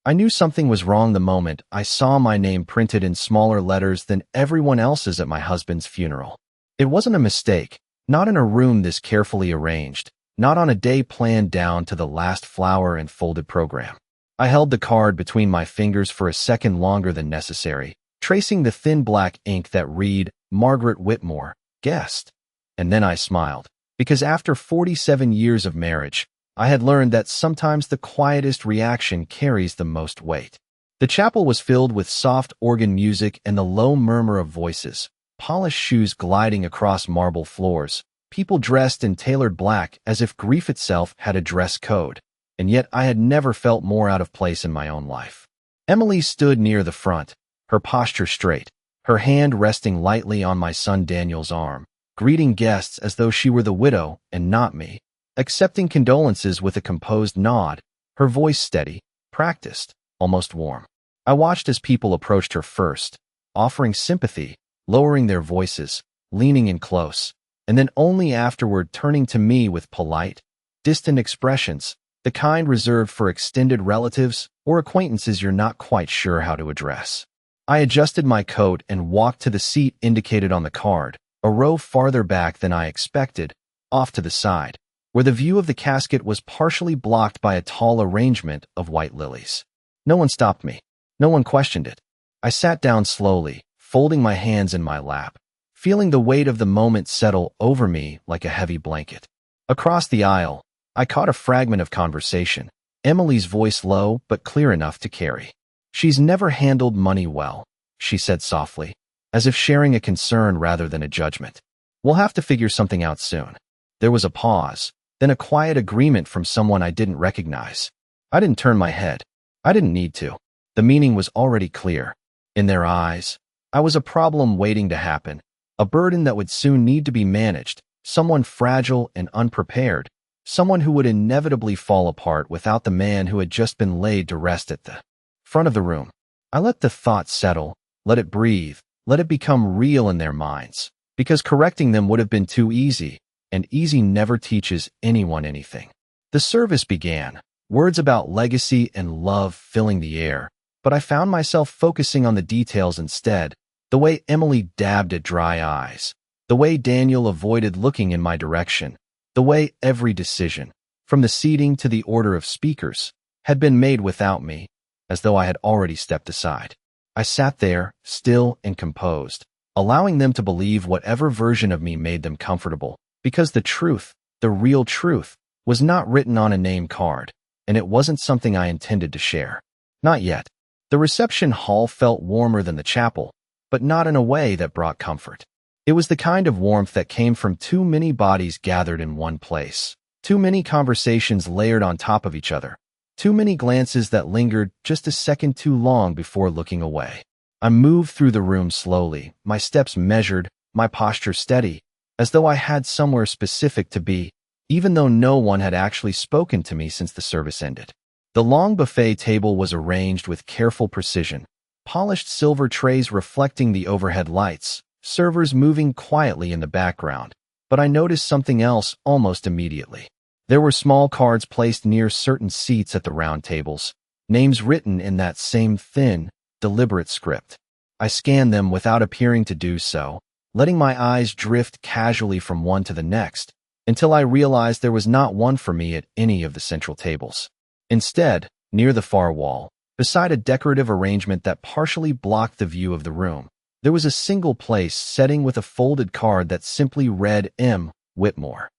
I knew something was wrong the moment I saw my name printed in smaller letters than everyone else's at my husband's funeral. It wasn't a mistake, not in a room this carefully arranged, not on a day planned down to the last flower and folded program. I held the card between my fingers for a second longer than necessary, tracing the thin black ink that read, Margaret Whitmore, guest. And then I smiled, because after 47 years of marriage, I had learned that sometimes the quietest reaction carries the most weight. The chapel was filled with soft organ music and the low murmur of voices, polished shoes gliding across marble floors, people dressed in tailored black as if grief itself had a dress code. And yet I had never felt more out of place in my own life. Emily stood near the front, her posture straight, her hand resting lightly on my son Daniel's arm, greeting guests as though she were the widow and not me, accepting condolences with a composed nod, her voice steady, practiced, almost warm. I watched as people approached her first, offering sympathy, lowering their voices, leaning in close, and then only afterward turning to me with polite, distant expressions, the kind reserved for extended relatives or acquaintances you're not quite sure how to address. I adjusted my coat and walked to the seat indicated on the card, a row farther back than I expected, off to the side, where the view of the casket was partially blocked by a tall arrangement of white lilies. No one stopped me. No one questioned it. I sat down slowly, folding my hands in my lap, feeling the weight of the moment settle over me like a heavy blanket. Across the aisle, I caught a fragment of conversation, Emily's voice low but clear enough to carry. "She's never handled money well," she said softly, as if sharing a concern rather than a judgment. "We'll have to figure something out soon." There was a pause, then a quiet agreement from someone I didn't recognize. I didn't turn my head. I didn't need to. The meaning was already clear. In their eyes, I was a problem waiting to happen, a burden that would soon need to be managed, someone fragile and unprepared, someone who would inevitably fall apart without the man who had just been laid to rest at the front of the room. I let the thought settle, let it breathe, let it become real in their minds, because correcting them would have been too easy, and easy never teaches anyone anything. The service began, words about legacy and love filling the air, but I found myself focusing on the details instead, the way Emily dabbed at dry eyes, the way Daniel avoided looking in my direction, the way every decision, from the seating to the order of speakers, had been made without me, as though I had already stepped aside. I sat there, still and composed, allowing them to believe whatever version of me made them comfortable, because the truth, the real truth, was not written on a name card, and it wasn't something I intended to share. Not yet. The reception hall felt warmer than the chapel, but not in a way that brought comfort. It was the kind of warmth that came from too many bodies gathered in one place, too many conversations layered on top of each other, too many glances that lingered just a second too long before looking away. I moved through the room slowly, my steps measured, my posture steady, as though I had somewhere specific to be, even though no one had actually spoken to me since the service ended. The long buffet table was arranged with careful precision, polished silver trays reflecting the overhead lights, servers moving quietly in the background, but I noticed something else almost immediately. There were small cards placed near certain seats at the round tables, names written in that same thin, deliberate script. I scanned them without appearing to do so, letting my eyes drift casually from one to the next, until I realized there was not one for me at any of the central tables. Instead, near the far wall, beside a decorative arrangement that partially blocked the view of the room, there was a single place setting with a folded card that simply read M. Whitmore.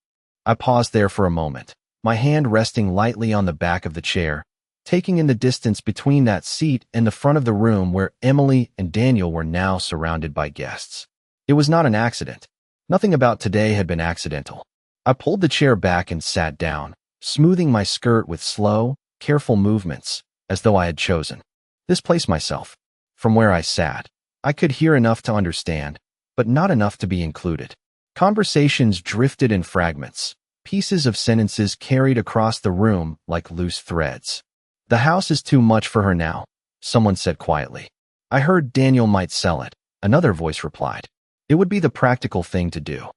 I paused there for a moment, my hand resting lightly on the back of the chair, taking in the distance between that seat and the front of the room where Emily and Daniel were now surrounded by guests. It was not an accident. Nothing about today had been accidental. I pulled the chair back and sat down, smoothing my skirt with slow, careful movements, as though I had chosen. This placed myself. From where I sat, I could hear enough to understand, but not enough to be included. Conversations drifted in fragments, pieces of sentences carried across the room like loose threads. "The house is too much for her now," someone said quietly. "I heard Daniel might sell it," another voice replied. "It would be the practical thing to do."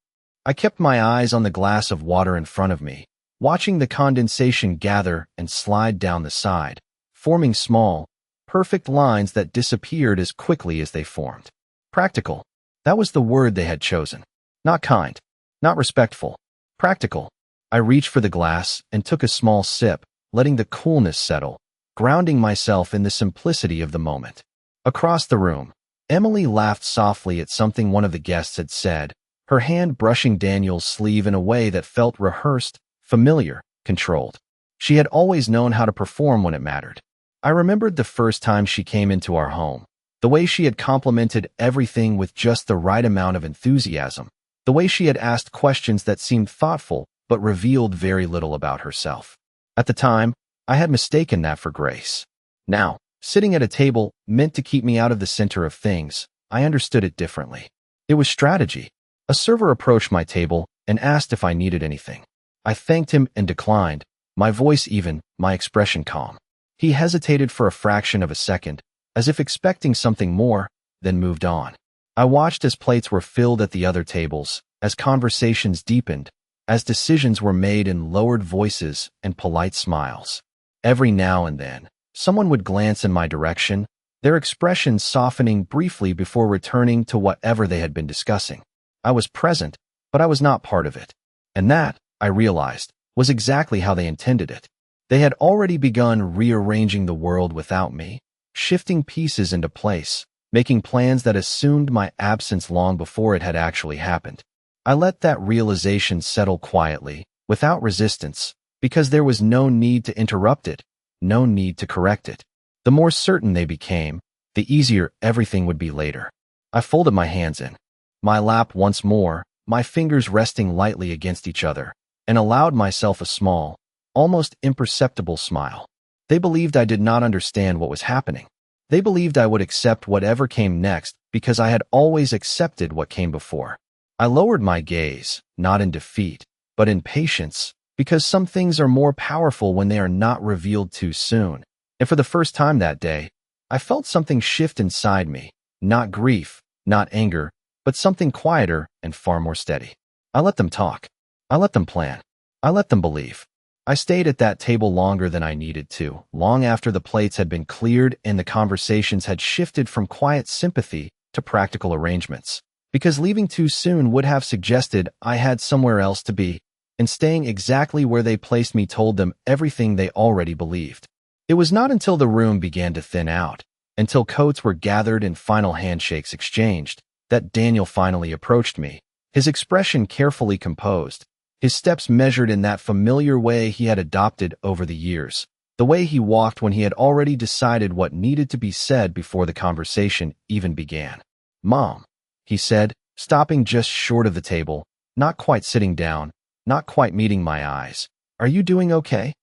I kept my eyes on the glass of water in front of me, watching the condensation gather and slide down the side, forming small, perfect lines that disappeared as quickly as they formed. Practical. That was the word they had chosen. Not kind. Not respectful. Practical. I reached for the glass and took a small sip, letting the coolness settle, grounding myself in the simplicity of the moment. Across the room, Emily laughed softly at something one of the guests had said, her hand brushing Daniel's sleeve in a way that felt rehearsed, familiar, controlled. She had always known how to perform when it mattered. I remembered the first time she came into our home, the way she had complimented everything with just the right amount of enthusiasm, the way she had asked questions that seemed thoughtful but revealed very little about herself. At the time, I had mistaken that for grace. Now, sitting at a table meant to keep me out of the center of things, I understood it differently. It was strategy. A server approached my table and asked if I needed anything. I thanked him and declined, my voice even, my expression calm. He hesitated for a fraction of a second, as if expecting something more, then moved on. I watched as plates were filled at the other tables, as conversations deepened, as decisions were made in lowered voices and polite smiles. Every now and then, someone would glance in my direction, their expression softening briefly before returning to whatever they had been discussing. I was present, but I was not part of it. And that, I realized, was exactly how they intended it. They had already begun rearranging the world without me, shifting pieces into place, making plans that assumed my absence long before it had actually happened. I let that realization settle quietly, without resistance, because there was no need to interrupt it, no need to correct it. The more certain they became, the easier everything would be later. I folded my hands in my lap once more, my fingers resting lightly against each other, and allowed myself a small, almost imperceptible smile. They believed I did not understand what was happening. They believed I would accept whatever came next because I had always accepted what came before. I lowered my gaze, not in defeat, but in patience, because some things are more powerful when they are not revealed too soon. And for the first time that day, I felt something shift inside me, not grief, not anger, but something quieter and far more steady. I let them talk. I let them plan. I let them believe. I stayed at that table longer than I needed to, long after the plates had been cleared and the conversations had shifted from quiet sympathy to practical arrangements, because leaving too soon would have suggested I had somewhere else to be, and staying exactly where they placed me told them everything they already believed. It was not until the room began to thin out, until coats were gathered and final handshakes exchanged, that Daniel finally approached me, his expression carefully composed, his steps measured in that familiar way he had adopted over the years, the way he walked when he had already decided what needed to be said before the conversation even began. "Mom," he said, stopping just short of the table, not quite sitting down, not quite meeting my eyes. "Are you doing okay?"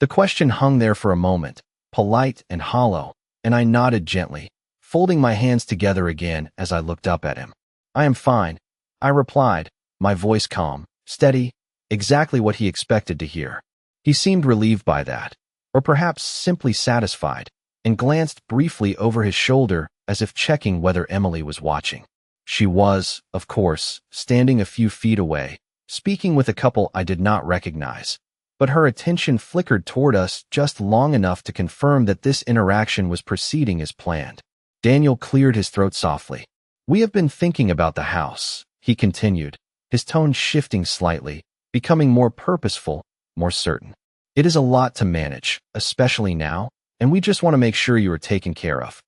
The question hung there for a moment, polite and hollow, and I nodded gently, folding my hands together again as I looked up at him. "I am fine," I replied, my voice calm, steady, exactly what he expected to hear. He seemed relieved by that, or perhaps simply satisfied, and glanced briefly over his shoulder as if checking whether Emily was watching. She was, of course, standing a few feet away, speaking with a couple I did not recognize, but her attention flickered toward us just long enough to confirm that this interaction was proceeding as planned. Daniel cleared his throat softly. "We have been thinking about the house," he continued, his tone shifting slightly, becoming more purposeful, more certain. "It is a lot to manage, especially now, and we just want to make sure you are taken care of."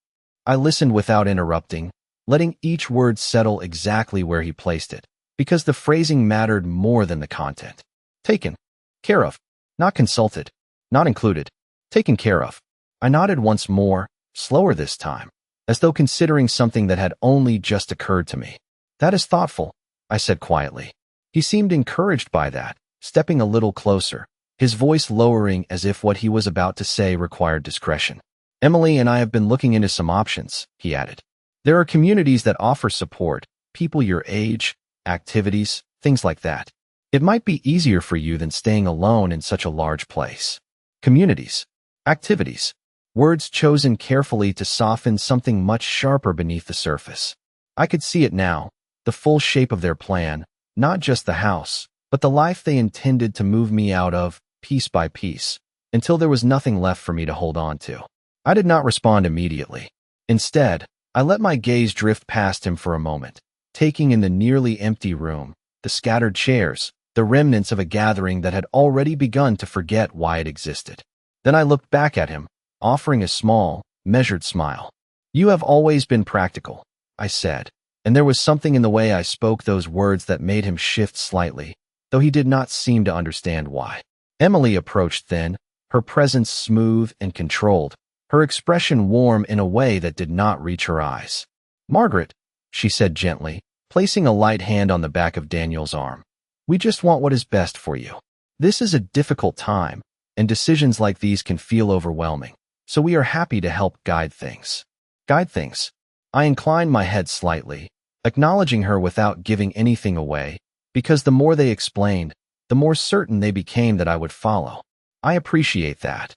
I listened without interrupting, letting each word settle exactly where he placed it, because the phrasing mattered more than the content. Taken care of, not consulted, not included, taken care of. I nodded once more, slower this time, as though considering something that had only just occurred to me. "That is thoughtful," I said quietly. He seemed encouraged by that, stepping a little closer, his voice lowering as if what he was about to say required discretion. "Emily and I have been looking into some options," he added. "There are communities that offer support, people your age, activities, things like that. It might be easier for you than staying alone in such a large place." Communities. Activities. Words chosen carefully to soften something much sharper beneath the surface. I could see it now, the full shape of their plan, not just the house, but the life they intended to move me out of, piece by piece, until there was nothing left for me to hold on to. I did not respond immediately. Instead, I let my gaze drift past him for a moment, taking in the nearly empty room, the scattered chairs, the remnants of a gathering that had already begun to forget why it existed. Then I looked back at him, offering a small, measured smile. "You have always been practical," I said, and there was something in the way I spoke those words that made him shift slightly, though he did not seem to understand why. Emily approached then, her presence smooth and controlled, her expression warm in a way that did not reach her eyes. "Margaret," she said gently, placing a light hand on the back of Daniel's arm, "we just want what is best for you. This is a difficult time, and decisions like these can feel overwhelming, so we are happy to help guide things." Guide things? I inclined my head slightly, acknowledging her without giving anything away, because the more they explained, the more certain they became that I would follow. "I appreciate that,"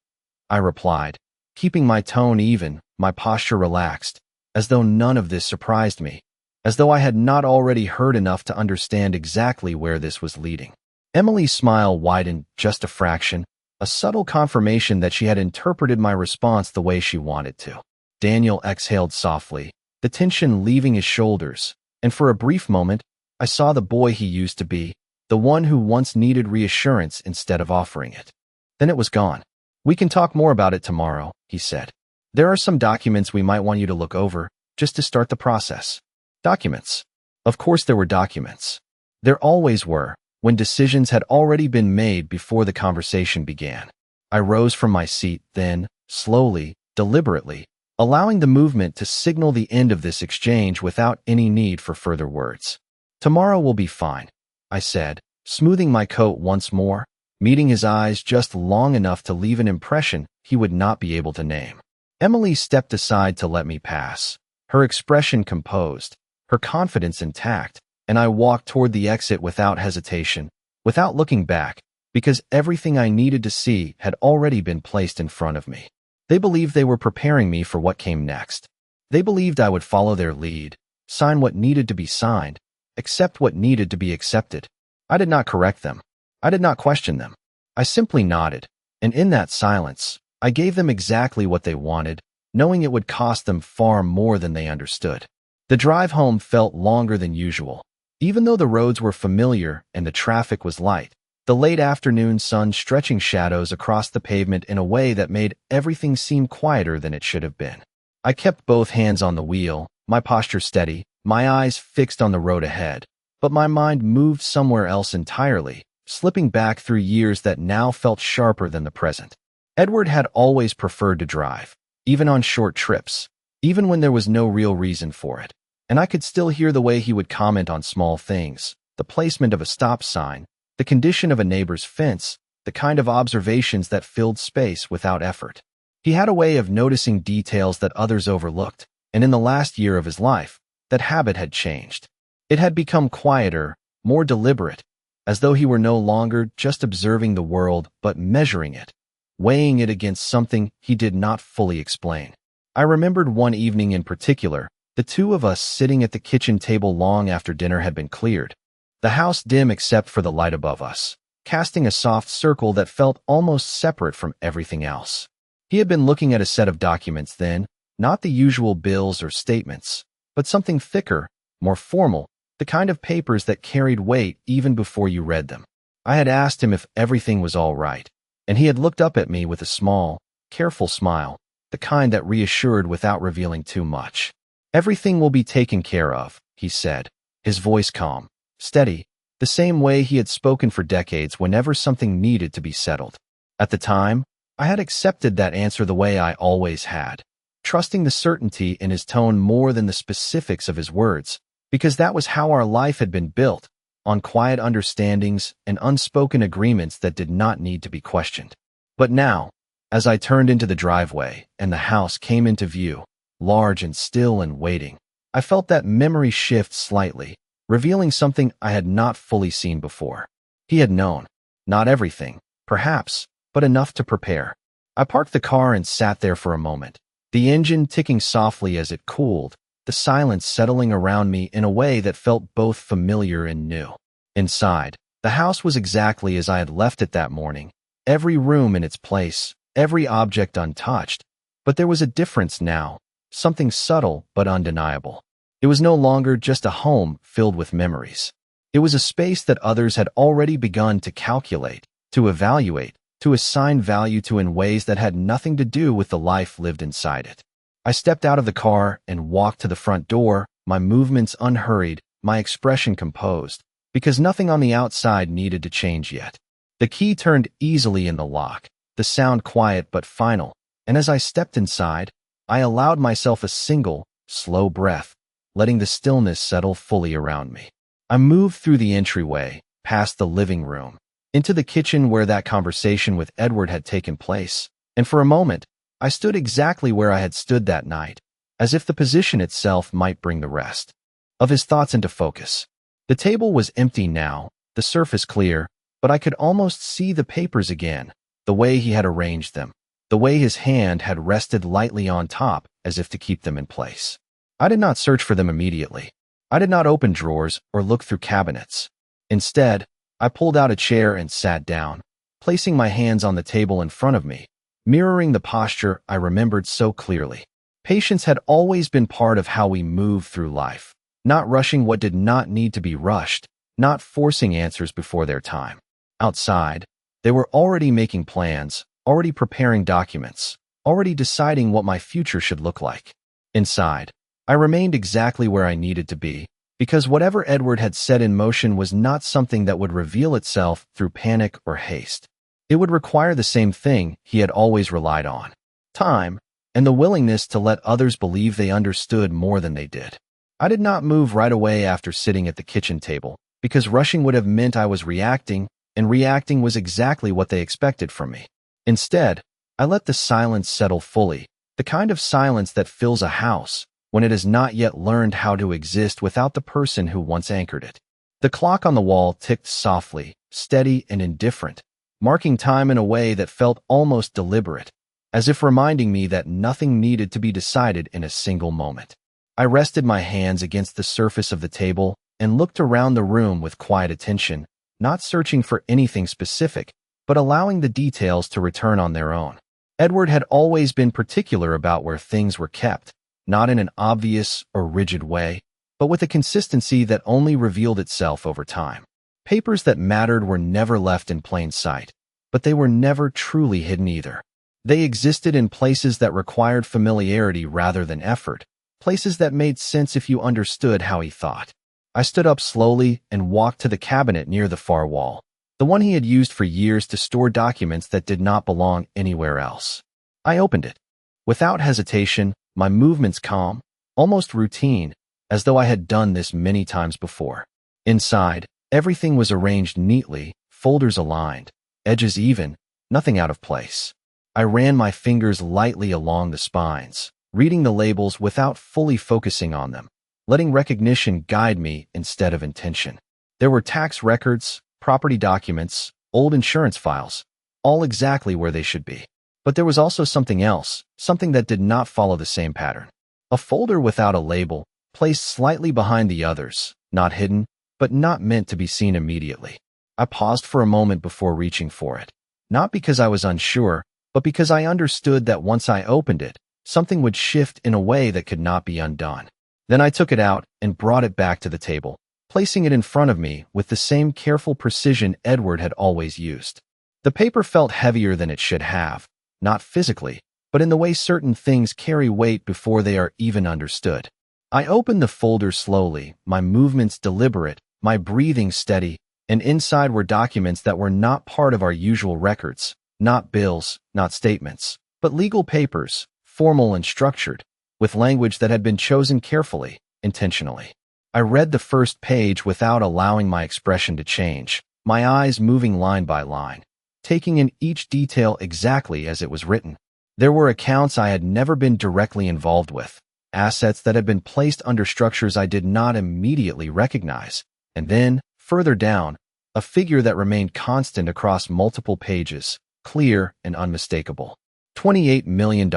I replied, keeping my tone even, my posture relaxed, as though none of this surprised me, as though I had not already heard enough to understand exactly where this was leading. Emily's smile widened just a fraction, a subtle confirmation that she had interpreted my response the way she wanted to. Daniel exhaled softly, the tension leaving his shoulders, and for a brief moment, I saw the boy he used to be, the one who once needed reassurance instead of offering it. Then it was gone. "We can talk more about it tomorrow," he said. "There are some documents we might want you to look over, just to start the process." Documents. Of course there were documents. There always were, when decisions had already been made before the conversation began. I rose from my seat, then, slowly, deliberately, allowing the movement to signal the end of this exchange without any need for further words. "Tomorrow will be fine," I said, smoothing my coat once more, meeting his eyes just long enough to leave an impression he would not be able to name. Emily stepped aside to let me pass, her expression composed, her confidence intact, and I walked toward the exit without hesitation, without looking back, because everything I needed to see had already been placed in front of me. They believed they were preparing me for what came next. They believed I would follow their lead, sign what needed to be signed, accept what needed to be accepted. I did not correct them. I did not question them. I simply nodded, and in that silence, I gave them exactly what they wanted, knowing it would cost them far more than they understood. The drive home felt longer than usual. Even though the roads were familiar and the traffic was light, the late afternoon sun stretching shadows across the pavement in a way that made everything seem quieter than it should have been. I kept both hands on the wheel, my posture steady, my eyes fixed on the road ahead, but my mind moved somewhere else entirely, slipping back through years that now felt sharper than the present. Edward had always preferred to drive, even on short trips, even when there was no real reason for it, and I could still hear the way he would comment on small things, the placement of a stop sign, the condition of a neighbor's fence, the kind of observations that filled space without effort. He had a way of noticing details that others overlooked, and in the last year of his life, that habit had changed. It had become quieter, more deliberate, as though he were no longer just observing the world but measuring it, weighing it against something he did not fully explain. I remembered one evening in particular, the two of us sitting at the kitchen table long after dinner had been cleared, the house dim except for the light above us, casting a soft circle that felt almost separate from everything else. He had been looking at a set of documents then, not the usual bills or statements, but something thicker, more formal, the kind of papers that carried weight even before you read them. I had asked him if everything was all right, and he had looked up at me with a small, careful smile, the kind that reassured without revealing too much. "Everything will be taken care of," he said, his voice calm, steady, the same way he had spoken for decades whenever something needed to be settled. At the time, I had accepted that answer the way I always had, trusting the certainty in his tone more than the specifics of his words, because that was how our life had been built, on quiet understandings and unspoken agreements that did not need to be questioned. But now, as I turned into the driveway and the house came into view, large and still and waiting, I felt that memory shift slightly, revealing something I had not fully seen before. He had known, not everything, perhaps, but enough to prepare. I parked the car and sat there for a moment, the engine ticking softly as it cooled, the silence settling around me in a way that felt both familiar and new. Inside, the house was exactly as I had left it that morning, every room in its place, every object untouched, But there was a difference now, something subtle but undeniable. It was no longer just a home filled with memories. It was a space that others had already begun to calculate, to evaluate, to assign value to in ways that had nothing to do with the life lived inside it. I stepped out of the car and walked to the front door, my movements unhurried, my expression composed, because nothing on the outside needed to change yet. The key turned easily in the lock, the sound quiet but final, and as I stepped inside, I allowed myself a single, slow breath, letting the stillness settle fully around me. I moved through the entryway, past the living room, into the kitchen where that conversation with Edward had taken place, and for a moment, I stood exactly where I had stood that night, as if the position itself might bring the rest of his thoughts into focus. The table was empty now, the surface clear, but I could almost see the papers again, the way he had arranged them, the way his hand had rested lightly on top as if to keep them in place. I did not search for them immediately. I did not open drawers or look through cabinets. Instead, I pulled out a chair and sat down, placing my hands on the table in front of me, mirroring the posture I remembered so clearly. Patience had always been part of how we move through life, not rushing what did not need to be rushed, not forcing answers before their time. Outside, they were already making plans, already preparing documents, already deciding what my future should look like. Inside, I remained exactly where I needed to be, because whatever Edward had set in motion was not something that would reveal itself through panic or haste. It would require the same thing he had always relied on: time, and the willingness to let others believe they understood more than they did. I did not move right away after sitting at the kitchen table, because rushing would have meant I was reacting, and reacting was exactly what they expected from me. Instead, I let the silence settle fully, the kind of silence that fills a house when it has not yet learned how to exist without the person who once anchored it. The clock on the wall ticked softly, steady and indifferent, marking time in a way that felt almost deliberate, as if reminding me that nothing needed to be decided in a single moment. I rested my hands against the surface of the table and looked around the room with quiet attention, not searching for anything specific, but allowing the details to return on their own. Edward had always been particular about where things were kept, not in an obvious or rigid way, but with a consistency that only revealed itself over time. Papers that mattered were never left in plain sight, but they were never truly hidden either. They existed in places that required familiarity rather than effort, places that made sense if you understood how he thought. I stood up slowly and walked to the cabinet near the far wall, the one he had used for years to store documents that did not belong anywhere else. I opened it. Without hesitation, my movements calm, almost routine, as though I had done this many times before. Inside, everything was arranged neatly, folders aligned, edges even, nothing out of place. I ran my fingers lightly along the spines, reading the labels without fully focusing on them, letting recognition guide me instead of intention. There were tax records, property documents, old insurance files, all exactly where they should be. But there was also something else, something that did not follow the same pattern. A folder without a label, placed slightly behind the others, not hidden, but not meant to be seen immediately. I paused for a moment before reaching for it, not because I was unsure, but because I understood that once I opened it, something would shift in a way that could not be undone. Then I took it out and brought it back to the table, placing it in front of me with the same careful precision Edward had always used. The paper felt heavier than it should have, not physically, but in the way certain things carry weight before they are even understood. I opened the folder slowly, my movements deliberate, my breathing steady, and inside were documents that were not part of our usual records, not bills, not statements, but legal papers, formal and structured, with language that had been chosen carefully, intentionally. I read the first page without allowing my expression to change, my eyes moving line by line, taking in each detail exactly as it was written. There were accounts I had never been directly involved with, assets that had been placed under structures I did not immediately recognize, and then, further down, a figure that remained constant across multiple pages, clear and unmistakable. $28 million.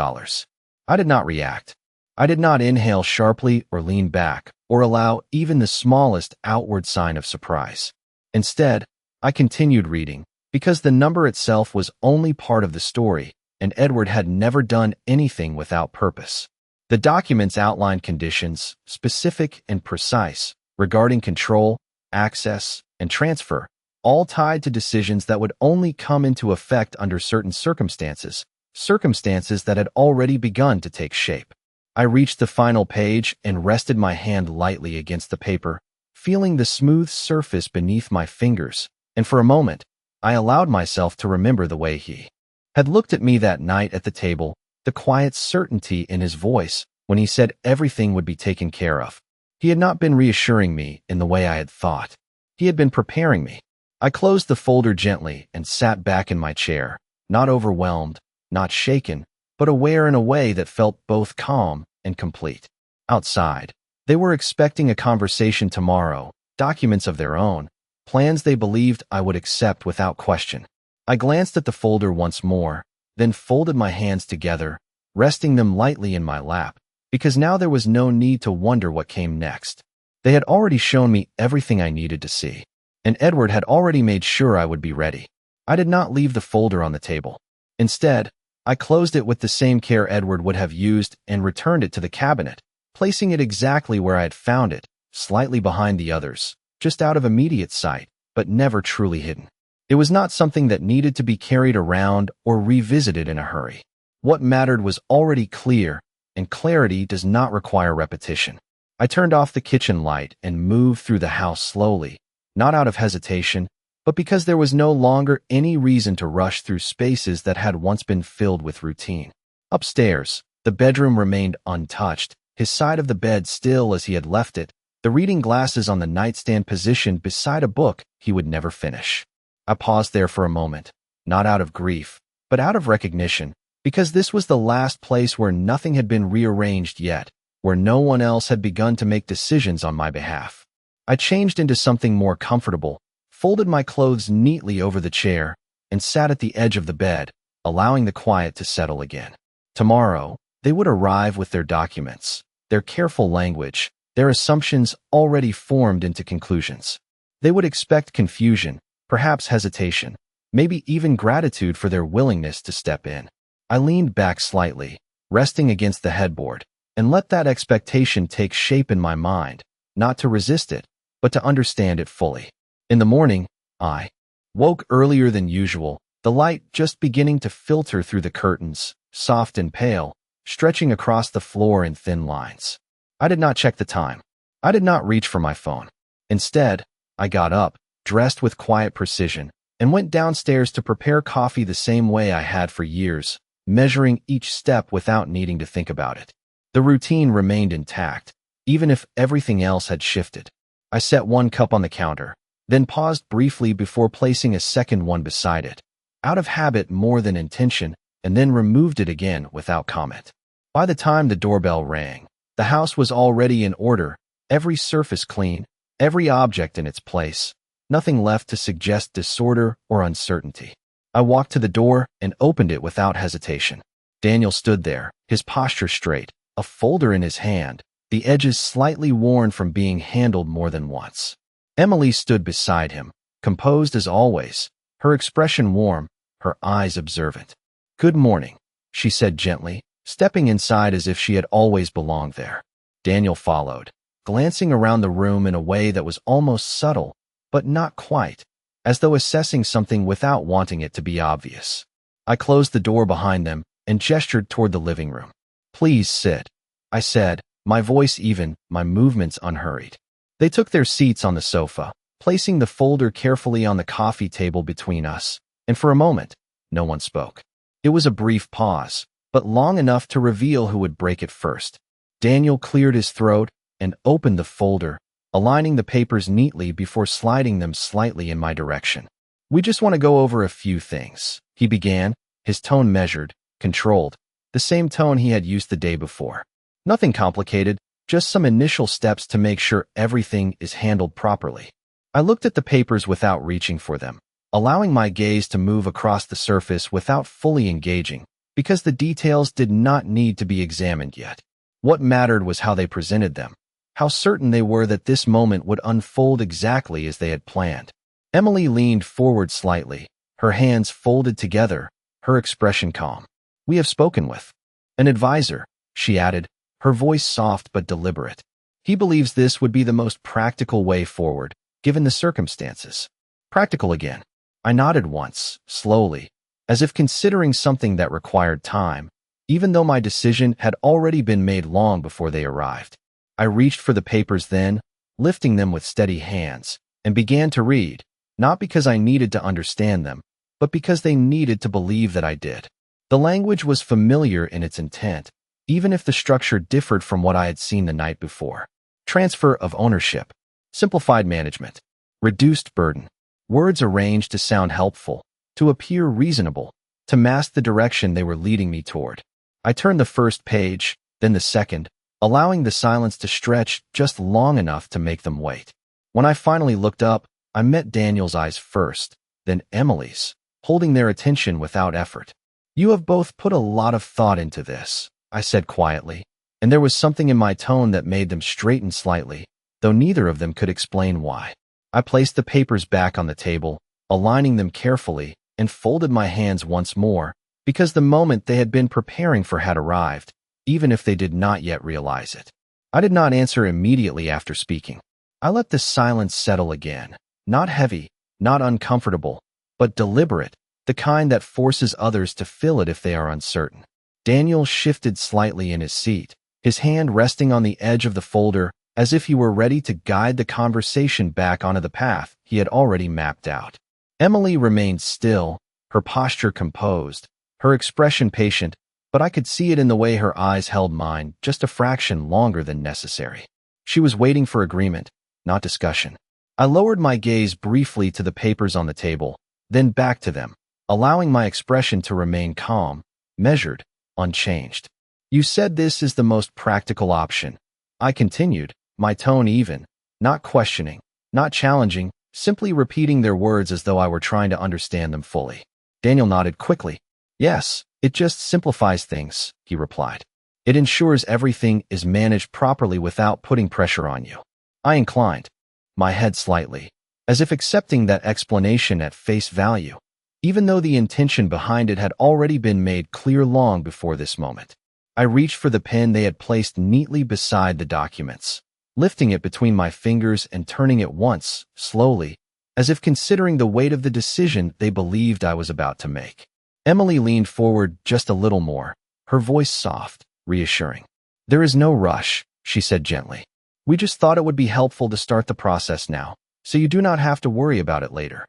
I did not react. I did not inhale sharply or lean back, or allow even the smallest outward sign of surprise. Instead, I continued reading, because the number itself was only part of the story, and Edward had never done anything without purpose. The documents outlined conditions, specific and precise, regarding control, access, and transfer, all tied to decisions that would only come into effect under certain circumstances, circumstances that had already begun to take shape. I reached the final page and rested my hand lightly against the paper, feeling the smooth surface beneath my fingers, and for a moment, I allowed myself to remember the way he had looked at me that night at the table, the quiet certainty in his voice when he said everything would be taken care of. He had not been reassuring me in the way I had thought. He had been preparing me. I closed the folder gently and sat back in my chair, not overwhelmed, not shaken, but aware in a way that felt both calm and complete. Outside, they were expecting a conversation tomorrow, documents of their own, plans they believed I would accept without question. I glanced at the folder once more, then folded my hands together, resting them lightly in my lap, because now there was no need to wonder what came next. They had already shown me everything I needed to see, and Edward had already made sure I would be ready. I did not leave the folder on the table. Instead, I closed it with the same care Edward would have used and returned it to the cabinet, placing it exactly where I had found it, slightly behind the others, just out of immediate sight, but never truly hidden. It was not something that needed to be carried around or revisited in a hurry. What mattered was already clear, and clarity does not require repetition. I turned off the kitchen light and moved through the house slowly, not out of hesitation, but because there was no longer any reason to rush through spaces that had once been filled with routine. Upstairs, the bedroom remained untouched, his side of the bed still as he had left it, the reading glasses on the nightstand positioned beside a book he would never finish. I paused there for a moment, not out of grief, but out of recognition, because this was the last place where nothing had been rearranged yet, where no one else had begun to make decisions on my behalf. I changed into something more comfortable, folded my clothes neatly over the chair, and sat at the edge of the bed, allowing the quiet to settle again. Tomorrow, they would arrive with their documents, their careful language, their assumptions already formed into conclusions. They would expect confusion, perhaps hesitation, maybe even gratitude for their willingness to step in. I leaned back slightly, resting against the headboard, and let that expectation take shape in my mind, not to resist it, but to understand it fully. In the morning, I woke earlier than usual, the light just beginning to filter through the curtains, soft and pale, stretching across the floor in thin lines. I did not check the time. I did not reach for my phone. Instead, I got up, dressed with quiet precision, and went downstairs to prepare coffee the same way I had for years, measuring each step without needing to think about it. The routine remained intact, even if everything else had shifted. I set one cup on the counter, then paused briefly before placing a second one beside it, out of habit more than intention, and then removed it again without comment. By the time the doorbell rang, the house was already in order, every surface clean, every object in its place, nothing left to suggest disorder or uncertainty. I walked to the door and opened it without hesitation. Daniel stood there, his posture straight, a folder in his hand, the edges slightly worn from being handled more than once. Emily stood beside him, composed as always, her expression warm, her eyes observant. "Good morning," she said gently, stepping inside as if she had always belonged there. Daniel followed, glancing around the room in a way that was almost subtle, but not quite, as though assessing something without wanting it to be obvious. I closed the door behind them and gestured toward the living room. "Please sit," I said, my voice even, my movements unhurried. They took their seats on the sofa, placing the folder carefully on the coffee table between us, and for a moment, no one spoke. It was a brief pause, but long enough to reveal who would break it first. Daniel cleared his throat and opened the folder, aligning the papers neatly before sliding them slightly in my direction. "We just want to go over a few things," he began, his tone measured, controlled, the same tone he had used the day before. "Nothing complicated, just some initial steps to make sure everything is handled properly." I looked at the papers without reaching for them, allowing my gaze to move across the surface without fully engaging, because the details did not need to be examined yet. What mattered was how they presented them, how certain they were that this moment would unfold exactly as they had planned. Emily leaned forward slightly, her hands folded together, her expression calm. We have spoken with an advisor, she added, her voice soft but deliberate. He believes this would be the most practical way forward, given the circumstances. Practical again. I nodded once, slowly, as if considering something that required time, even though my decision had already been made long before they arrived. I reached for the papers then, lifting them with steady hands, and began to read, not because I needed to understand them, but because they needed to believe that I did. The language was familiar in its intent, even if the structure differed from what I had seen the night before. Transfer of ownership, simplified management, reduced burden. Words arranged to sound helpful, to appear reasonable, to mask the direction they were leading me toward. I turned the first page, then the second, allowing the silence to stretch just long enough to make them wait. When I finally looked up, I met Daniel's eyes first, then Emily's, holding their attention without effort. You have both put a lot of thought into this, I said quietly, and there was something in my tone that made them straighten slightly, though neither of them could explain why. I placed the papers back on the table, aligning them carefully, and folded my hands once more, because the moment they had been preparing for had arrived, even if they did not yet realize it. I did not answer immediately after speaking. I let the silence settle again, not heavy, not uncomfortable, but deliberate, the kind that forces others to fill it if they are uncertain. Daniel shifted slightly in his seat, his hand resting on the edge of the folder, as if he were ready to guide the conversation back onto the path he had already mapped out. Emily remained still, her posture composed, her expression patient, but I could see it in the way her eyes held mine just a fraction longer than necessary. She was waiting for agreement, not discussion. I lowered my gaze briefly to the papers on the table, then back to them, allowing my expression to remain calm, measured, unchanged. You said this is the most practical option, I continued, my tone even, not questioning, not challenging, simply repeating their words as though I were trying to understand them fully. Daniel nodded quickly. Yes, it just simplifies things, he replied. It ensures everything is managed properly without putting pressure on you. I inclined my head slightly, as if accepting that explanation at face value, even though the intention behind it had already been made clear long before this moment. I reached for the pen they had placed neatly beside the documents, lifting it between my fingers and turning it once, slowly, as if considering the weight of the decision they believed I was about to make. Emily leaned forward just a little more, her voice soft, reassuring. There is no rush, she said gently. We just thought it would be helpful to start the process now, so you do not have to worry about it later.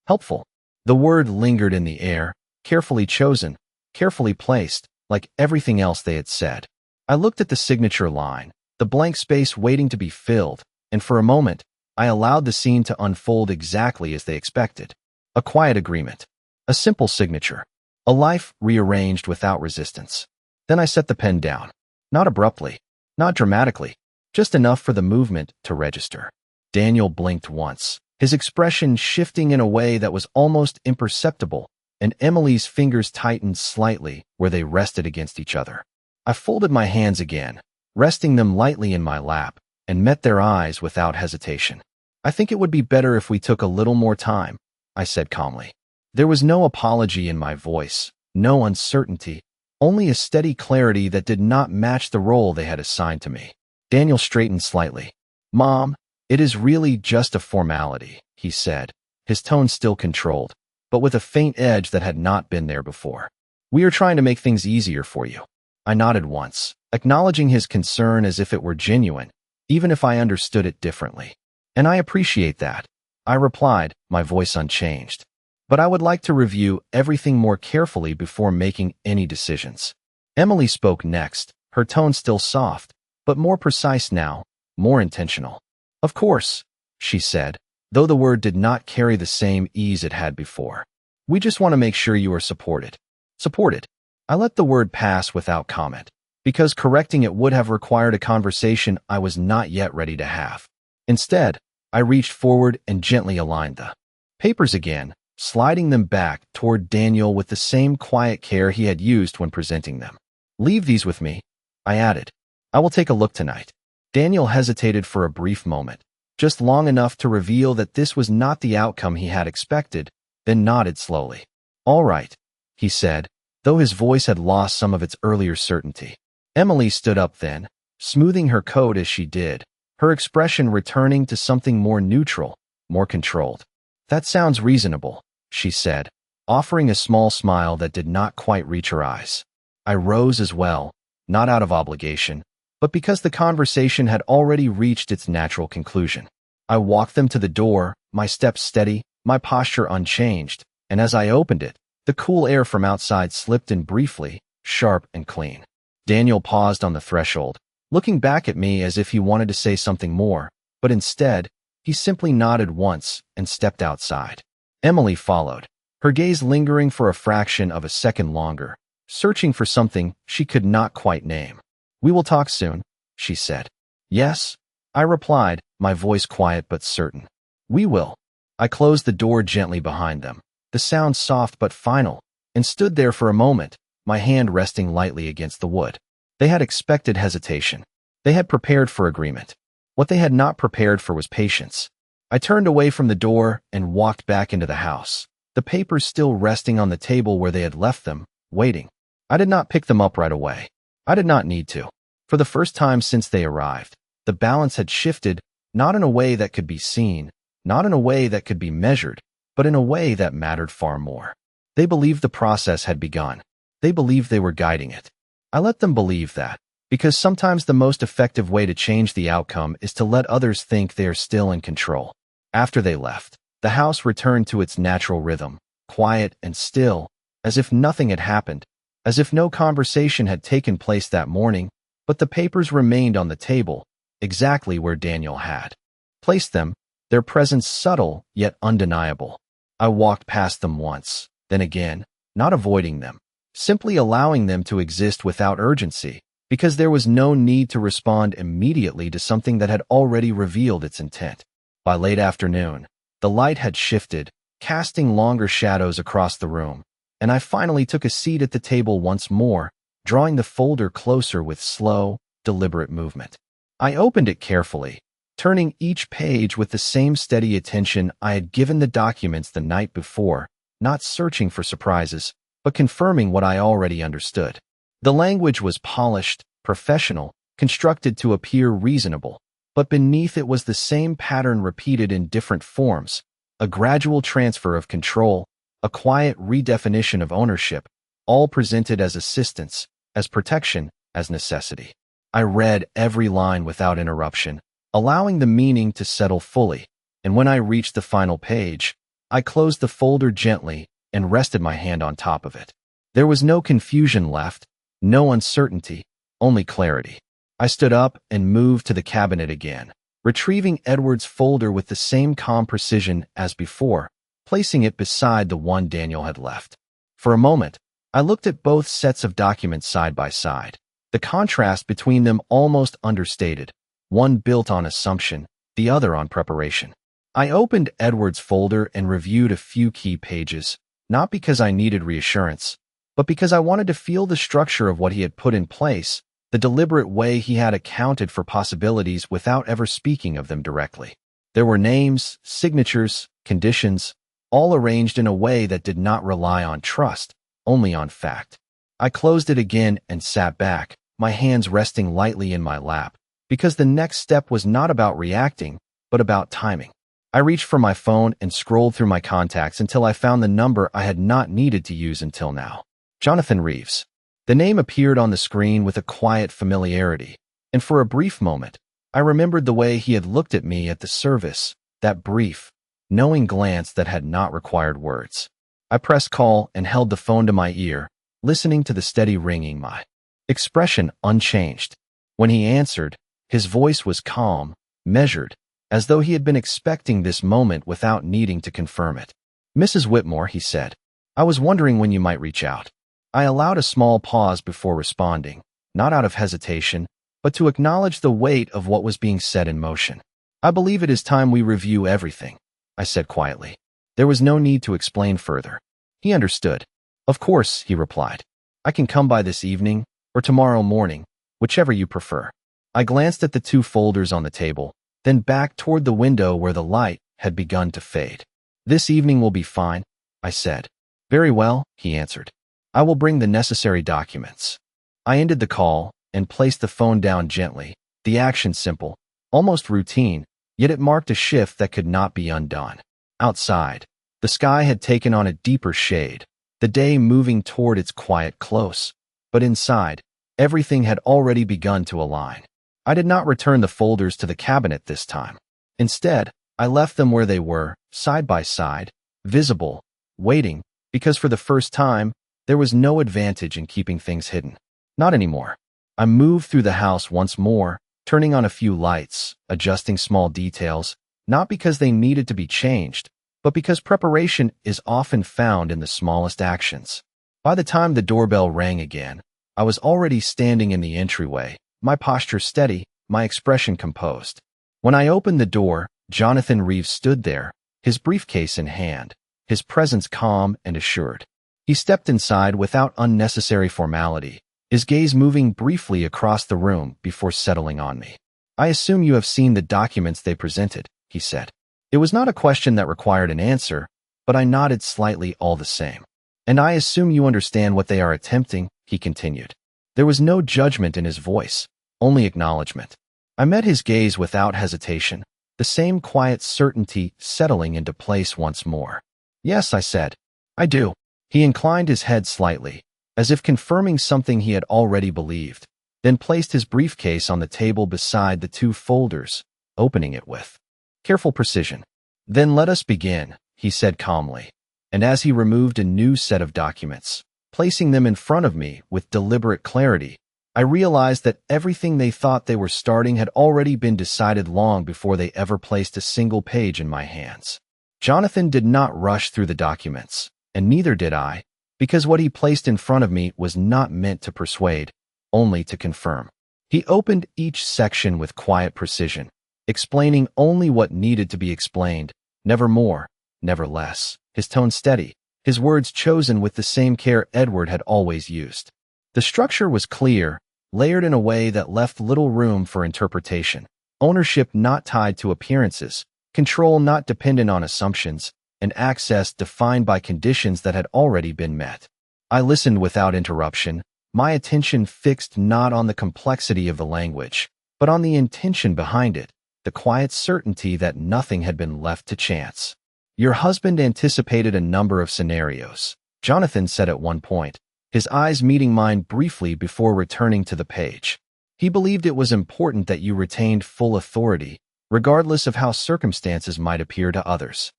Helpful. The word lingered in the air, carefully chosen, carefully placed, like everything else they had said. I looked at the signature line, the blank space waiting to be filled, and for a moment, I allowed the scene to unfold exactly as they expected. A quiet agreement. A simple signature. A life rearranged without resistance. Then I set the pen down. Not abruptly, not dramatically, just enough for the movement to register. Daniel blinked once, his expression shifting in a way that was almost imperceptible, and Emily's fingers tightened slightly where they rested against each other. I folded my hands again, resting them lightly in my lap, and met their eyes without hesitation. I think it would be better if we took a little more time, I said calmly. There was no apology in my voice, no uncertainty, only a steady clarity that did not match the role they had assigned to me. Daniel straightened slightly. Mom, it is really just a formality, he said, his tone still controlled, but with a faint edge that had not been there before. We are trying to make things easier for you. I nodded once, acknowledging his concern as if it were genuine, even if I understood it differently. And I appreciate that, I replied, my voice unchanged. But I would like to review everything more carefully before making any decisions. Emily spoke next, her tone still soft, but more precise now, more intentional. Of course, she said, though the word did not carry the same ease it had before. We just want to make sure you are supported. Supported. I let the word pass without comment, because correcting it would have required a conversation I was not yet ready to have. Instead, I reached forward and gently aligned the papers again, sliding them back toward Daniel with the same quiet care he had used when presenting them. Leave these with me, I added. I will take a look tonight. Daniel hesitated for a brief moment, just long enough to reveal that this was not the outcome he had expected, then nodded slowly. All right, he said, though his voice had lost some of its earlier certainty. Emily stood up then, smoothing her coat as she did, her expression returning to something more neutral, more controlled. "That sounds reasonable," she said, offering a small smile that did not quite reach her eyes. I rose as well, not out of obligation, but because the conversation had already reached its natural conclusion. I walked them to the door, my steps steady, my posture unchanged, and as I opened it, the cool air from outside slipped in briefly, sharp and clean. Daniel paused on the threshold, looking back at me as if he wanted to say something more, but instead, he simply nodded once and stepped outside. Emily followed, her gaze lingering for a fraction of a second longer, searching for something she could not quite name. "We will talk soon," she said. "Yes," I replied, my voice quiet but certain. "We will." I closed the door gently behind them, the sound soft but final, and stood there for a moment, my hand resting lightly against the wood. They had expected hesitation. They had prepared for agreement. What they had not prepared for was patience. I turned away from the door and walked back into the house, the papers still resting on the table where they had left them, waiting. I did not pick them up right away. I did not need to. For the first time since they arrived, the balance had shifted, not in a way that could be seen, not in a way that could be measured, but in a way that mattered far more. They believed the process had begun. They believed they were guiding it. I let them believe that, because sometimes the most effective way to change the outcome is to let others think they are still in control. After they left, the house returned to its natural rhythm, quiet and still, as if nothing had happened, as if no conversation had taken place that morning, but the papers remained on the table, exactly where Daniel had placed them, their presence subtle yet undeniable. I walked past them once, then again, not avoiding them, simply allowing them to exist without urgency, because there was no need to respond immediately to something that had already revealed its intent. By late afternoon, the light had shifted, casting longer shadows across the room, and I finally took a seat at the table once more, drawing the folder closer with slow, deliberate movement. I opened it carefully, turning each page with the same steady attention I had given the documents the night before, not searching for surprises, but confirming what I already understood. The language was polished, professional, constructed to appear reasonable, but beneath it was the same pattern repeated in different forms, a gradual transfer of control, a quiet redefinition of ownership, all presented as assistance, as protection, as necessity. I read every line without interruption, allowing the meaning to settle fully, and when I reached the final page, I closed the folder gently and rested my hand on top of it. There was no confusion left, no uncertainty, only clarity. I stood up and moved to the cabinet again, retrieving Edward's folder with the same calm precision as before, placing it beside the one Daniel had left. For a moment, I looked at both sets of documents side by side, the contrast between them almost understated, one built on assumption, the other on preparation. I opened Edward's folder and reviewed a few key pages, not because I needed reassurance, but because I wanted to feel the structure of what he had put in place, the deliberate way he had accounted for possibilities without ever speaking of them directly. There were names, signatures, conditions, all arranged in a way that did not rely on trust, only on fact. I closed it again and sat back, my hands resting lightly in my lap, because the next step was not about reacting, but about timing. I reached for my phone and scrolled through my contacts until I found the number I had not needed to use until now. Jonathan Reeves. The name appeared on the screen with a quiet familiarity, and for a brief moment, I remembered the way he had looked at me at the service, that brief, knowing glance that had not required words. I pressed call and held the phone to my ear, listening to the steady ringing, my expression unchanged. When he answered, his voice was calm, measured, as though he had been expecting this moment without needing to confirm it. "Mrs. Whitmore," he said, "I was wondering when you might reach out." I allowed a small pause before responding, not out of hesitation, but to acknowledge the weight of what was being set in motion. "I believe it is time we review everything," I said quietly. There was no need to explain further. He understood. "Of course," he replied. "I can come by this evening, or tomorrow morning, whichever you prefer." I glanced at the two folders on the table, then back toward the window where the light had begun to fade. "This evening will be fine," I said. "Very well," he answered. I will bring the necessary documents. I ended the call and placed the phone down gently, the action simple, almost routine, yet it marked a shift that could not be undone. Outside, the sky had taken on a deeper shade, the day moving toward its quiet close. But inside, everything had already begun to align. I did not return the folders to the cabinet this time. Instead, I left them where they were, side by side, visible, waiting, because for the first time, there was no advantage in keeping things hidden. Not anymore. I moved through the house once more, turning on a few lights, adjusting small details, not because they needed to be changed, but because preparation is often found in the smallest actions. By the time the doorbell rang again, I was already standing in the entryway, my posture steady, my expression composed. When I opened the door, Jonathan Reeves stood there, his briefcase in hand, his presence calm and assured. He stepped inside without unnecessary formality, his gaze moving briefly across the room before settling on me. "I assume you have seen the documents they presented," he said. It was not a question that required an answer, but I nodded slightly all the same. "And I assume you understand what they are attempting," he continued. There was no judgment in his voice, only acknowledgement. I met his gaze without hesitation, the same quiet certainty settling into place once more. "Yes," I said. "I do." He inclined his head slightly, as if confirming something he had already believed, then placed his briefcase on the table beside the two folders, opening it with careful precision. "Then let us begin," he said calmly, and as he removed a new set of documents, placing them in front of me with deliberate clarity, I realized that everything they thought they were starting had already been decided long before they ever placed a single page in my hands. Jonathan did not rush through the documents, and neither did I, because what he placed in front of me was not meant to persuade, only to confirm. He opened each section with quiet precision, explaining only what needed to be explained, never more, never less, his tone steady, his words chosen with the same care Edward had always used. The structure was clear, layered in a way that left little room for interpretation, ownership not tied to appearances, control not dependent on assumptions, and access defined by conditions that had already been met. I listened without interruption, my attention fixed not on the complexity of the language, but on the intention behind it, the quiet certainty that nothing had been left to chance. "Your husband anticipated a number of scenarios," Jonathan said at one point, his eyes meeting mine briefly before returning to the page. "He believed it was important that you retained full authority, regardless of how circumstances might appear to others."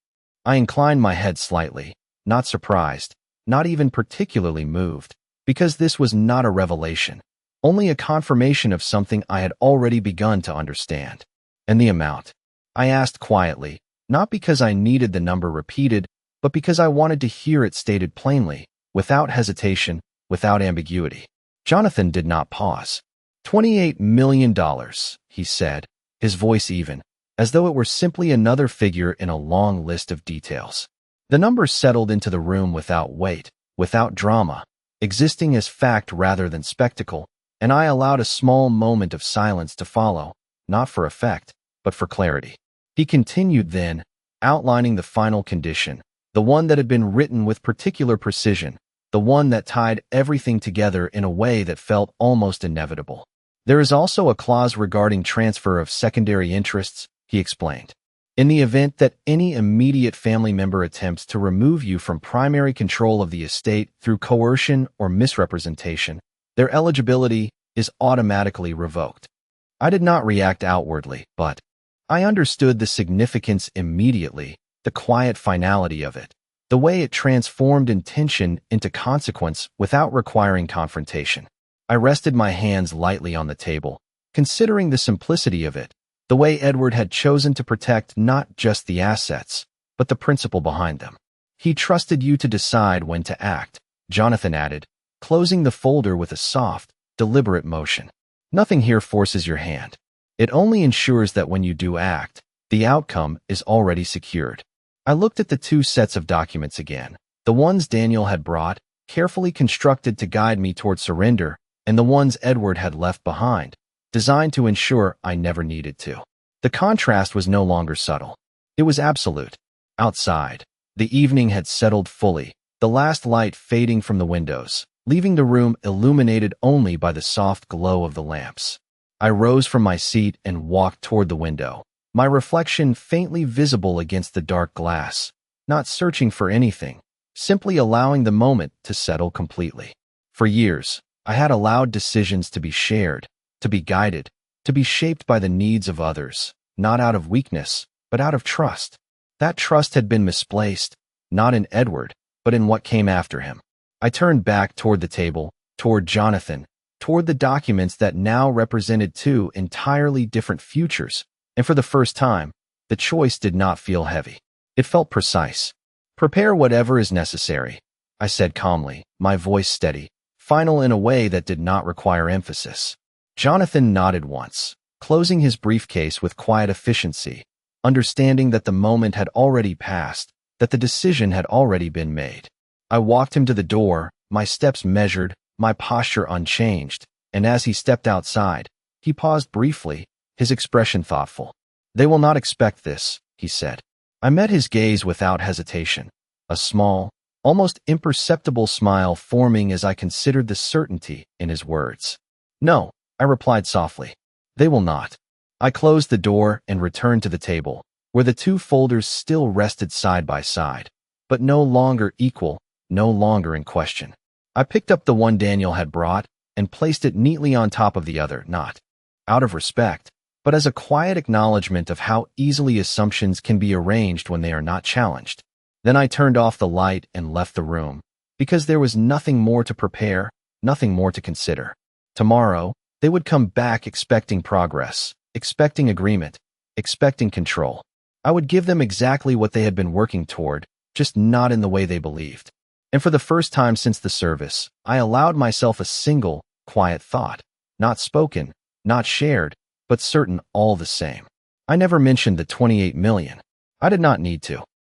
I inclined my head slightly, not surprised, not even particularly moved, because this was not a revelation, only a confirmation of something I had already begun to understand. "And the amount?" I asked quietly, not because I needed the number repeated, but because I wanted to hear it stated plainly, without hesitation, without ambiguity. Jonathan did not pause. $28 million, he said, his voice even, as though it were simply another figure in a long list of details. The number settled into the room without weight, without drama, existing as fact rather than spectacle, and I allowed a small moment of silence to follow, not for effect, but for clarity. He continued then, outlining the final condition, the one that had been written with particular precision, the one that tied everything together in a way that felt almost inevitable. "There is also a clause regarding transfer of secondary interests," he explained. "In the event that any immediate family member attempts to remove you from primary control of the estate through coercion or misrepresentation, their eligibility is automatically revoked." I did not react outwardly, but I understood the significance immediately, the quiet finality of it, the way it transformed intention into consequence without requiring confrontation. I rested my hands lightly on the table, considering the simplicity of it, the way Edward had chosen to protect not just the assets, but the principle behind them. "He trusted you to decide when to act," Jonathan added, closing the folder with a soft, deliberate motion. "Nothing here forces your hand. It only ensures that when you do act, the outcome is already secured." I looked at the two sets of documents again, the ones Daniel had brought, carefully constructed to guide me toward surrender, and the ones Edward had left behind, designed to ensure I never needed to. The contrast was no longer subtle. It was absolute. Outside, the evening had settled fully, the last light fading from the windows, leaving the room illuminated only by the soft glow of the lamps. I rose from my seat and walked toward the window, my reflection faintly visible against the dark glass, not searching for anything, simply allowing the moment to settle completely. For years, I had allowed decisions to be shared, to be guided, to be shaped by the needs of others, not out of weakness, but out of trust. That trust had been misplaced, not in Edward, but in what came after him. I turned back toward the table, toward Jonathan, toward the documents that now represented two entirely different futures, and for the first time, the choice did not feel heavy. It felt precise. Prepare whatever is necessary, I said calmly, my voice steady, final in a way that did not require emphasis. Jonathan nodded once, closing his briefcase with quiet efficiency, understanding that the moment had already passed, that the decision had already been made. I walked him to the door, my steps measured, my posture unchanged, and as he stepped outside, he paused briefly, his expression thoughtful. "They will not expect this," he said. I met his gaze without hesitation, a small, almost imperceptible smile forming as I considered the certainty in his words. "No," I replied softly. "They will not." I closed the door and returned to the table, where the two folders still rested side by side, but no longer equal, no longer in question. I picked up the one Daniel had brought and placed it neatly on top of the other, not out of respect, but as a quiet acknowledgement of how easily assumptions can be arranged when they are not challenged. Then I turned off the light and left the room, because there was nothing more to prepare, nothing more to consider. Tomorrow, they would come back expecting progress, expecting agreement, expecting control. I would give them exactly what they had been working toward, just not in the way they believed. And for the first time since the service, I allowed myself a single, quiet thought, not spoken, not shared, but certain all the same. I never mentioned the 28 million. I did not need to.